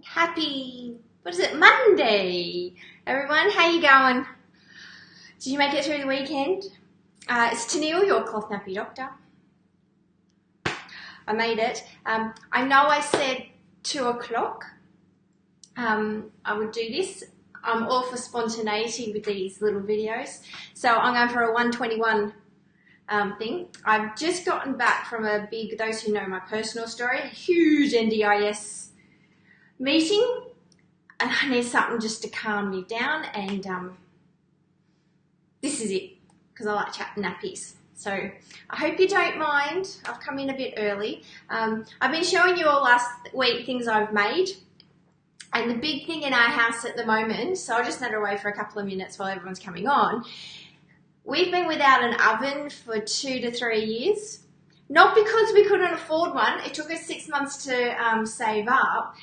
Happy, what is it, Monday, everyone. How you going? Did you make it through the weekend? It's Tennille, your Cloth Nappy Doctor. I made it. I know I said 2 o'clock I would do this. I'm all for spontaneity with these little videos, so I'm going for a 1:21 thing. I've just gotten back from a big, those who know my personal story, a huge NDIS meeting, and I need something just to calm me down, and this is it, because I like chatting nappies. So I hope you don't mind. I've come in a bit early. I've been showing you all last week things I've made, and the big thing in our house at the moment, so I'll just nut away for a couple of minutes while everyone's coming on. We've been without an oven for 2 to 3 years. Not because we couldn't afford one. It took us 6 months to save up.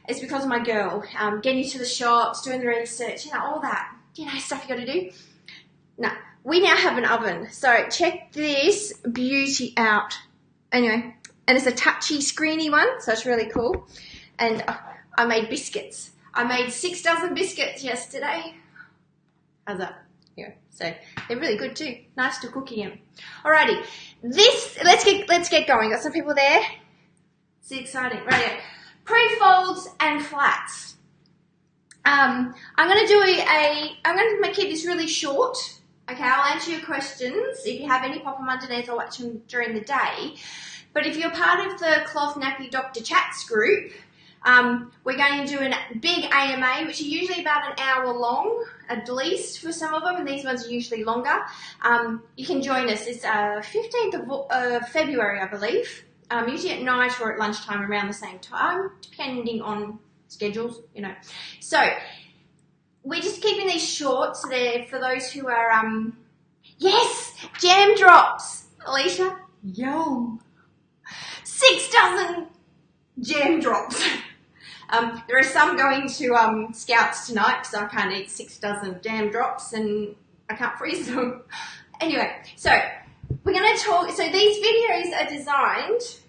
It's because of my girl, getting to the shops, doing the research, all that, stuff you got to do. No, we now have an oven. So check this beauty out. Anyway, and it's a touchy, screeny one, so it's really cool. And I made biscuits. I made 6 dozen biscuits yesterday. How's that? Yeah, so they're really good too. Nice to cook again. Alrighty, let's get going. Got some people there. It's exciting. Right. Prefolds and flats. I'm going to keep this really short. Okay, I'll answer your questions. If you have any, pop them underneath or watch them during the day. But if you're part of the Cloth Nappy Doctor chats group, we're going to do a big AMA, which are usually about an hour long, at least for some of them, and these ones are usually longer. You can join us. It's 15th of February, I believe. Usually at night or at lunchtime around the same time, depending on schedules, So, we're just keeping these short, so they're for those who are, yes, jam drops. Alicia, yum. 6 dozen jam drops. There are some going to Scouts tonight, because I can't eat 6 dozen jam drops and I can't freeze them. Anyway, so we're going to talk, so these videos are designed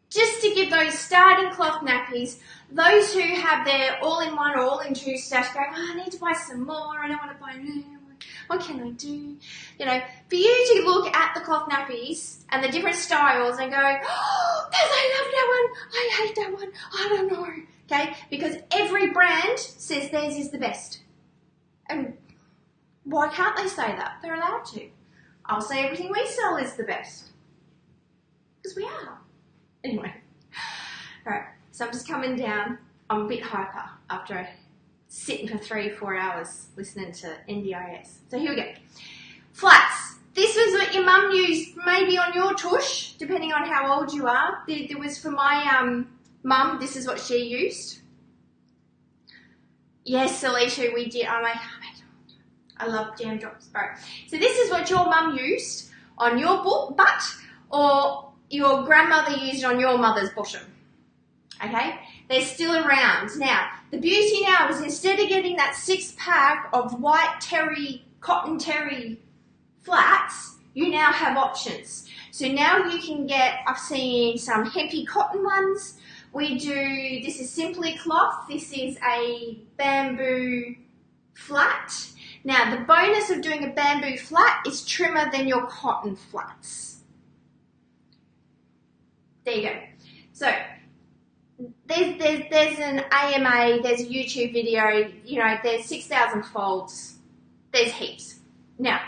just to give those starting cloth nappies, those who have their all-in-one or all-in-two stash going, I need to buy some more, I don't want to buy new, what can I do? For you to look at the cloth nappies and the different styles and go, oh, I love that one, I hate that one, I don't know, okay? Because every brand says theirs is the best. And why can't they say that? They're allowed to. I'll say everything we sell is the best. Because we are. Anyway. Alright, so I'm just coming down. I'm a bit hyper after sitting for 3 or 4 hours listening to NDIS. So here we go. Flats. This was what your mum used maybe on your tush, depending on how old you are. There was for my mum, this is what she used. Yes, Alicia, we did. I love jam drops. Alright, so this is what your mum used on your butt, or your grandmother used on your mother's bottom. Okay, they're still around. Now, the beauty now is instead of getting that 6-pack of white terry, cotton terry flats, you now have options. So now you can get, I've seen some hempy cotton ones. This is simply cloth. This is a bamboo flat. Now, the bonus of doing a bamboo flat is trimmer than your cotton flats. There you go. So, there's an AMA, there's a YouTube video, there's 6,000 folds. There's heaps. Now,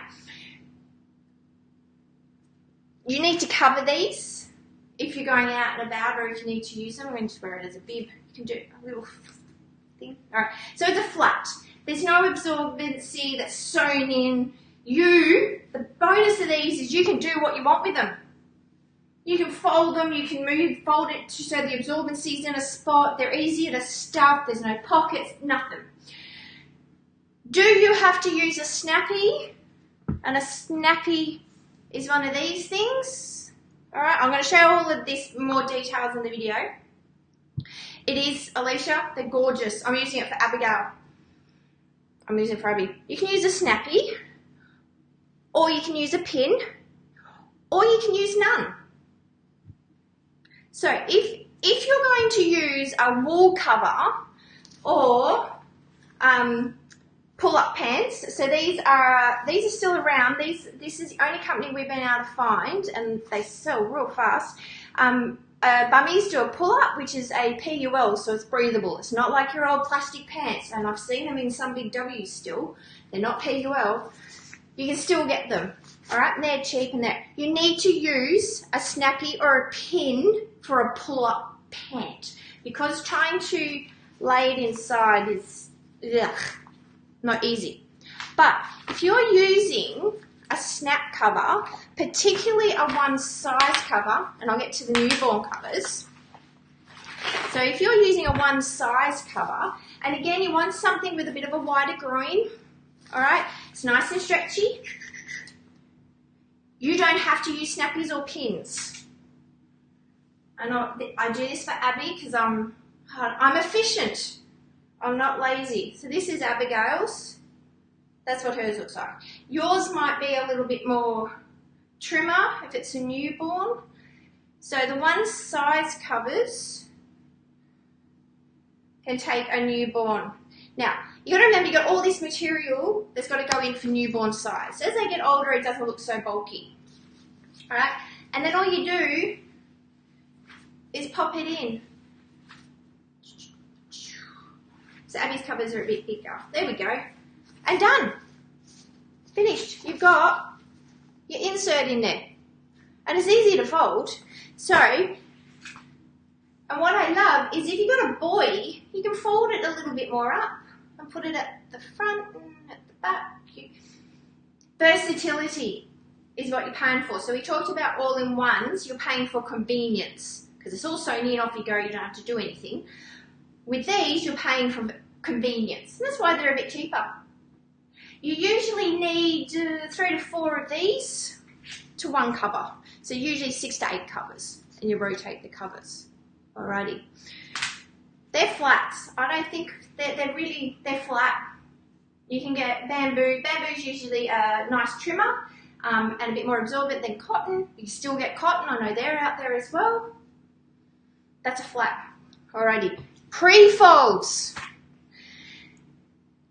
you need to cover these if you're going out and about, or if you need to use them. I'm going to wear it as a bib. You can do a little thing. Alright, so it's a flat. There's no absorbency that's sewn in. The bonus of these is you can do what you want with them. You can fold them, you can fold it so the absorbency's in a spot. They're easier to stuff, there's no pockets, nothing. Do you have to use a snappy? And a snappy is one of these things. Alright, I'm going to show all of this more details in the video. It is, Alicia, they're gorgeous. I'm using it for Abigail. I'm using it for Abby. You can use a snappy, or you can use a pin, or you can use none. So if if you're going to use a wool cover or pull-up pants, so these are still around. This is the only company we've been able to find, and they sell real fast. Bummis do a pull-up, which is a PUL, so it's breathable. It's not like your old plastic pants, and I've seen them in some big W's still. They're not PUL. You can still get them, all right? And they're cheap, and you need to use a snappy or a pin for a pull-up pant, because trying to lay it inside is not easy. But if you're using a snap cover, particularly a one size cover, and I'll get to the newborn covers. So if you're using a one size cover, and again you want something with a bit of a wider groin, all right, it's nice and stretchy. You don't have to use snappies or pins. I do this for Abby because I'm efficient. I'm not lazy. So this is Abigail's. That's what hers looks like. Yours might be a little bit more trimmer if it's a newborn. So the one size covers can take a newborn. Now, you got to remember, you got all this material that's got to go in for newborn size. As they get older, it doesn't look so bulky. All right? And then all you do is pop it in. So Abby's covers are a bit bigger. There we go. And done. Finished. You've got your insert in there. And it's easy to fold. So, and what I love is if you've got a boy, you can fold it a little bit more up and put it at the front and at the back. Versatility is what you're paying for. So we talked about all-in-ones. You're paying for convenience because it's all sewn in, off you go, you don't have to do anything. With these, you're paying for convenience. And that's why they're a bit cheaper. You usually need 3 to 4 of these to one cover. So usually 6 to 8 covers, and you rotate the covers. Alrighty. They're flats. I don't think they're flat. You can get bamboo. Bamboo's usually a nice trimmer and a bit more absorbent than cotton. You can still get cotton. I know they're out there as well. That's a flat. Alrighty. Prefolds.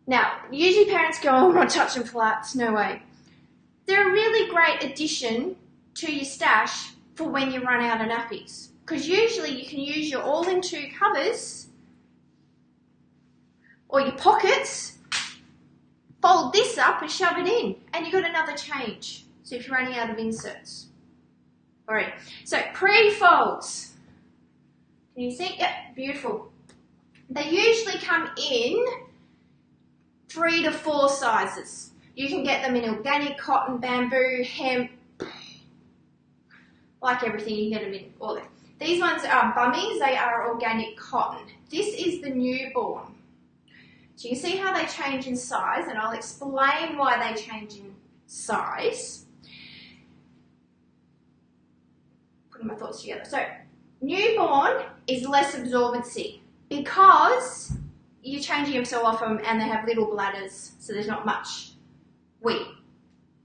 Now, usually parents go, oh, I'm not touching flats. No way. They're a really great addition to your stash for when you run out of nappies. Because usually you can use your all-in-two covers or your pockets, fold this up and shove it in, and you've got another change. So if you're running out of inserts. Alright, so Prefolds. Can you see? Yep, beautiful. They usually come in 3 to 4 sizes. You can get them in organic, cotton, bamboo, hemp, like everything, you can get them in all of them. These ones are Bummis, they are organic cotton. This is the newborn. So you can see how they change in size, and I'll explain why they change in size. Putting my thoughts together. So, newborn is less absorbency because you're changing them so often and they have little bladders, so there's not much wee.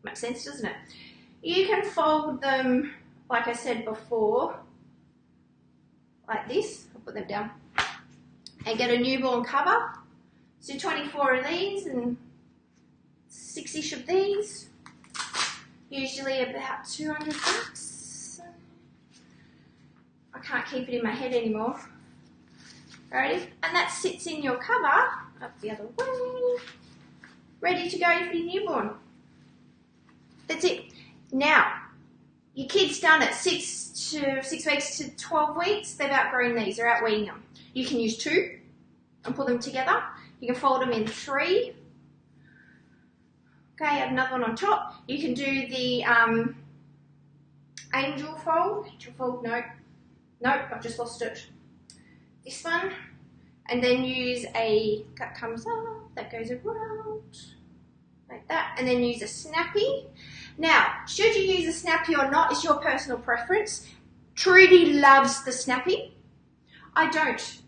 Makes sense, doesn't it? You can fold them, like I said before, like this. I'll put them down. And get a newborn cover. So 24 of these and 6-ish of these. Usually about 200 bucks. I can't keep it in my head anymore. Alrighty, and that sits in your cover, up the other way, ready to go for your newborn. That's it. Now, your kid's done at 6 weeks to 12 weeks, they've outgrown these, they're outweaning them. You can use 2 and put them together. You can fold them in 3. Okay, add another one on top. You can do the angel fold, nope, I've just lost it. This one, and then use that comes up, that goes around, like that, and then use a snappy. Now, should you use a snappy or not is your personal preference. Trudy loves the snappy. I don't.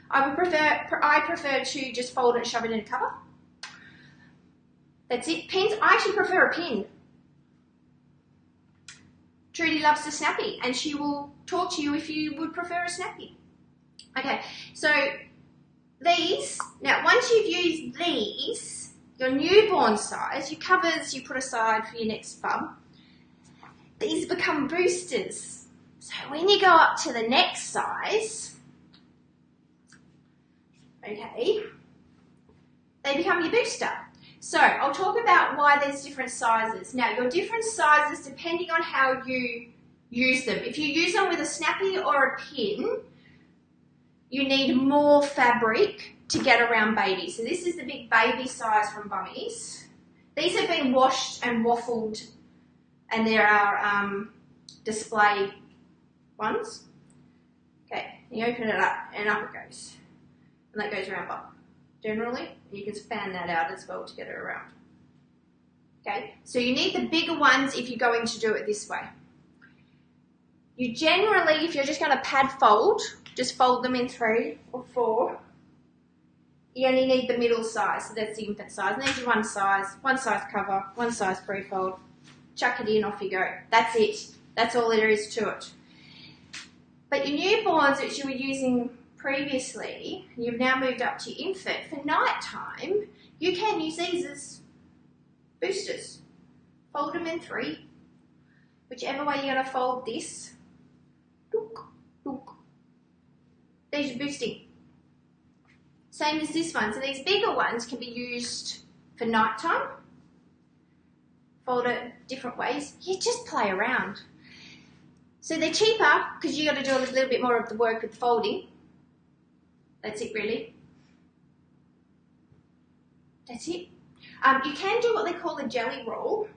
I prefer to just fold it and shove it in a cover. That's it. Pins, I actually prefer a pin. Trudy loves the snappy, and she will talk to you if you would prefer a snappy. Okay, so these, now once you've used these, your newborn size, your covers you put aside for your next bub, these become boosters. So when you go up to the next size, okay, they become your booster. So I'll talk about why there's different sizes. Now your different sizes depending on how you use them. If you use them with a snappy or a pin, you need more fabric to get around baby. So this is the big baby size from Bummis. These have been washed and waffled, and there are display ones. Okay, you open it up and up it goes. And that goes around up. Generally, you can span that out as well to get it around. Okay, so you need the bigger ones if you're going to do it this way. You generally, if you're just going to pad fold, just fold them in 3 or 4. You only need the middle size, so that's the infant size. And there's your one size cover, one size prefold. Chuck it in, off you go. That's it. That's all there is to it. But your newborns, which you were using previously, you've now moved up to your infant, for night time, you can use these as boosters. Fold them in 3. Whichever way you're going to fold this, look, look. There's your boosting. Same as this one. So these bigger ones can be used for night time. Fold it different ways. You just play around. So they're cheaper because you got to do a little bit more of the work with folding. That's it really. That's it. You can do what they call a jelly roll.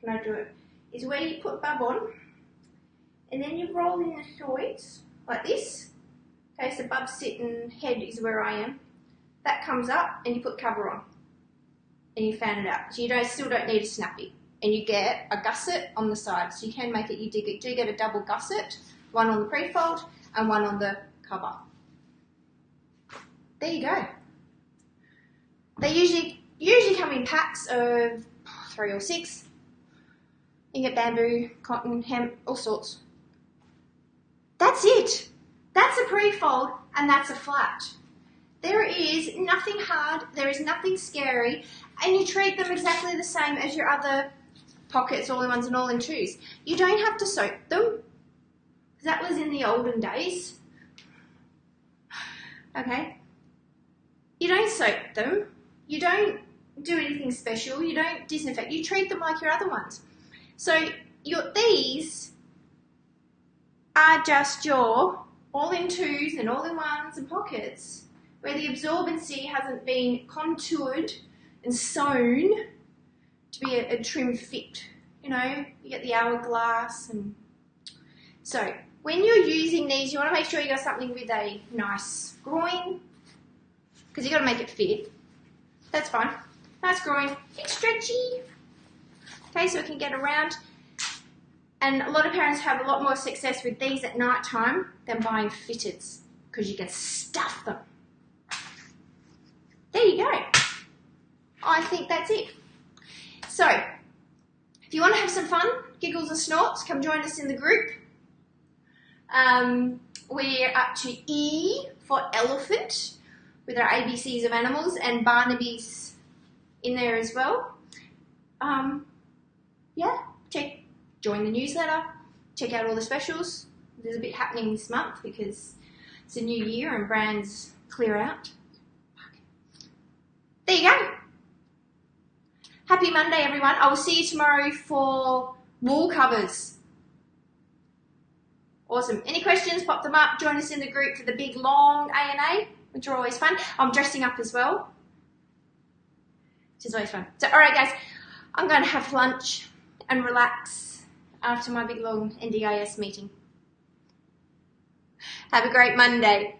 Can I do it? Is where you put bub on and then you roll in the sides like this. Okay, so bub's sitting, head is where I am. That comes up and you put cover on and you fan it out. So you still don't need a snappy. And you get a gusset on the side. So you can make it, you do get a double gusset, one on the prefold and one on the cover. There you go. They usually come in packs of 3 or 6. You get bamboo, cotton, hemp, all sorts. That's it. That's a prefold and that's a flat. There is nothing hard, there is nothing scary, and you treat them exactly the same as your other pockets, all-in-ones and all-in-twos. You don't have to soak them. That was in the olden days. Okay? You don't soak them. You don't do anything special. You don't disinfect. You treat them like your other ones. So these are just your all-in-twos and all-in-ones and pockets where the absorbency hasn't been contoured and sewn to be a trim fit. You know, you get the hourglass. And so when you're using these, you want to make sure you got something with a nice groin, because you got to make it fit. That's fine. Nice groin. It's stretchy. Okay, so it can get around. And a lot of parents have a lot more success with these at night time than buying fitteds, because you can stuff them. There you go. I think that's it. So, if you want to have some fun, giggles and snorts, come join us in the group. We're up to E for elephant, with our ABCs of animals, and Barnaby's in there as well. Yeah, join the newsletter, check out all the specials. There's a bit happening this month because it's a new year and brands clear out. There you go. Happy Monday, everyone. I will see you tomorrow for wool covers. Awesome. Any questions, pop them up. Join us in the group for the big, long A&A, which are always fun. I'm dressing up as well, which is always fun. So, all right, guys, I'm going to have lunch and relax after my big, long NDIS meeting. Have a great Monday.